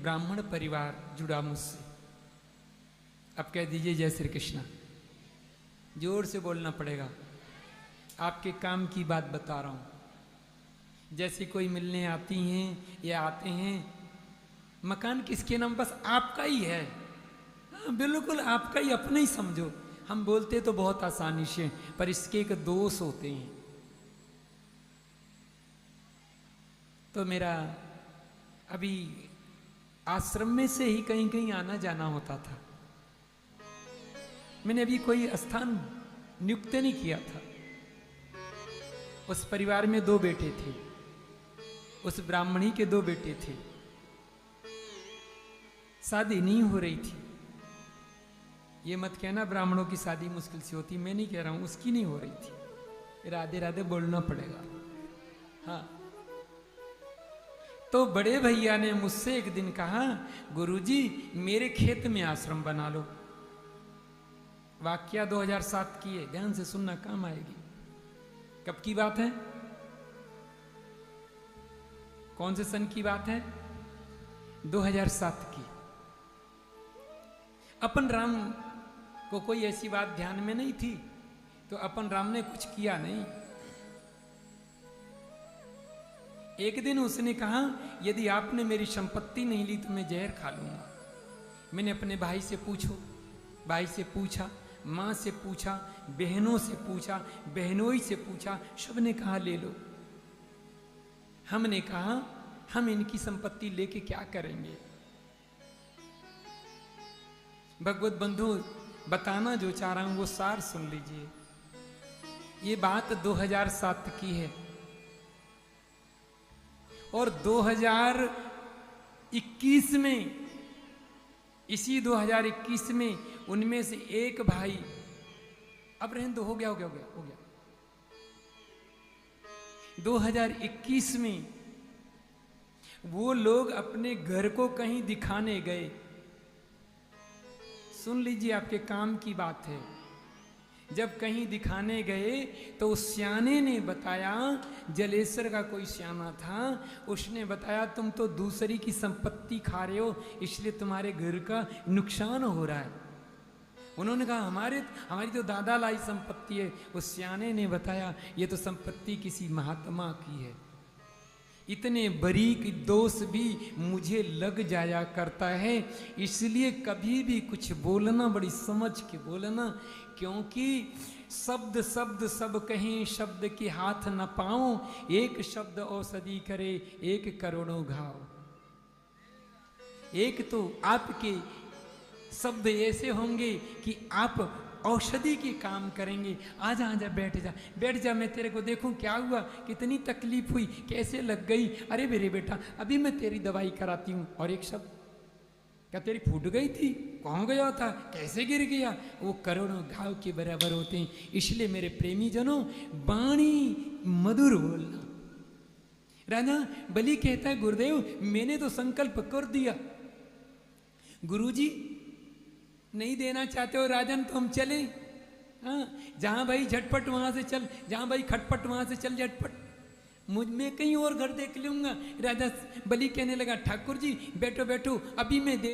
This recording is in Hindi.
ब्राह्मण परिवार जुड़ा मुझसे। अब कह दीजिए जय श्री कृष्णा, जोर से बोलना पड़ेगा। आपके काम की बात बता रहा हूं। जैसे कोई मिलने आती हैं या आते हैं, मकान किसके नाम? बस आपका ही है। हाँ, बिल्कुल आपका ही, अपना ही समझो। हम बोलते तो बहुत आसानी से, पर इसके एक दोष होते हैं। तो मेरा अभी आश्रम में से ही कहीं कहीं आना जाना होता था। मैंने अभी कोई स्थान नियुक्त नहीं किया था। उस परिवार में 2 बेटे थे, उस ब्राह्मणी के 2 बेटे थे। शादी नहीं हो रही थी। ये मत कहना ब्राह्मणों की शादी मुश्किल से होती, मैं नहीं कह रहा हूं, उसकी नहीं हो रही थी। राधे राधे बोलना पड़ेगा। हाँ, तो बड़े भैया ने मुझसे एक दिन कहा, गुरुजी मेरे खेत में आश्रम बना लो। वाक्या 2007 की है, ध्यान से सुनना, काम आएगी। कब की बात है? कौन से सन की बात है? 2007 की। अपन राम को कोई ऐसी बात ध्यान में नहीं थी, तो अपन राम ने कुछ किया नहीं। एक दिन उसने कहा, यदि आपने मेरी संपत्ति नहीं ली तो मैं जहर खा लूंगा। मैंने अपने भाई से पूछा, माँ से पूछा, बहनों से पूछा, बहनोई से पूछा, सबने कहा ले लो। हमने कहा हम इनकी संपत्ति लेके क्या करेंगे? भगवत बंधु, बताना जो चाह रहा हूं वो सार सुन लीजिए। ये बात 2007 की है और 2021 में, इसी 2021 में उनमें से एक भाई, अब रहने दो, हो गया 2021 में वो लोग अपने घर को कहीं दिखाने गए। सुन लीजिए, आपके काम की बात है। जब कहीं दिखाने गए तो उस सियाने ने बताया, जलेश्वर का कोई सियाना था, उसने बताया तुम तो दूसरी की संपत्ति खा रहे हो, इसलिए तुम्हारे घर का नुकसान हो रहा है। उन्होंने कहा हमारी तो दादा लाई संपत्ति है। उस सियाने ने बताया ये तो संपत्ति किसी महात्मा की है। इतने बारीक दोष भी मुझे लग जाया करता है, इसलिए कभी भी कुछ बोलना बड़ी समझ के बोलना, क्योंकि शब्द सब कहें, शब्द के हाथ न पाओ, एक शब्द औषधि करे 1 करोड़ों घाव। एक तो आपके शब्द ऐसे होंगे कि आप औषधि के काम करेंगे। आजा बैठ जा, मैं तेरे को देखूं क्या हुआ, कितनी तकलीफ हुई, कैसे लग गई। अरे मेरे बेटा अभी मैं तेरी दवाई कराती हूं। और एक शब्द, क्या तेरी फूट गई थी? कहाँ गया था? कैसे गिर गया? वो करोड़ों घाव के बराबर होते हैं। इसलिए मेरे प्रेमी जनों, वाणी मधुर बोलना। राजा बलि कहता है, गुरुदेव मैंने तो संकल्प कर दिया, गुरुजी नहीं देना चाहते हो राजन तो हम चले। हाँ, जहां भाई झटपट वहां से चल, जहां भाई खटपट वहां से चल झटपट, मुझ में कहीं और घर देख लूंगा। राजा बलि कहने लगा, ठाकुर जी बैठो अभी मैं दे